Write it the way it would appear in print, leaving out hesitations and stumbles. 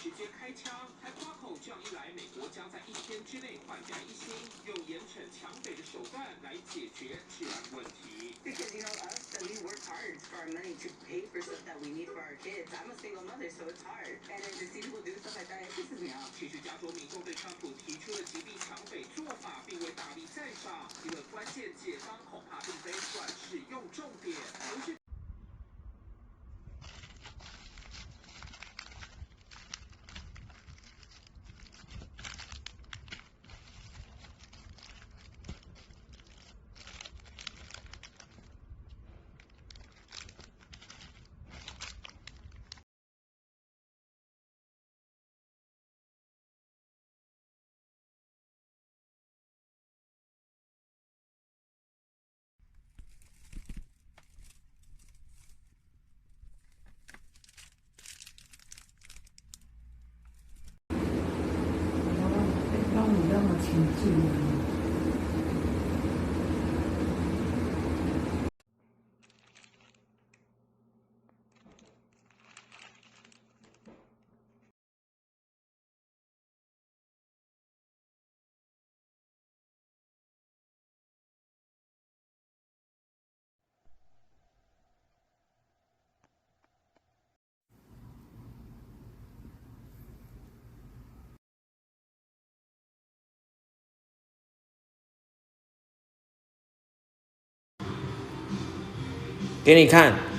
直接开枪，还夸口这样一来，美国将在1天之内焕然一新，用严惩强匪的手段来解决治安问题。Because us, we work hard for our money to pay for stuff that we need for our kids. I'm a single mother, so it's hard. And to see people do stuff like that, it pisses me off. 其实加州民众对川普提出的击毙强匪做法，并未大力赞赏，因为关键解方恐怕并非短视用重点，而是。让你那么亲近。给你看。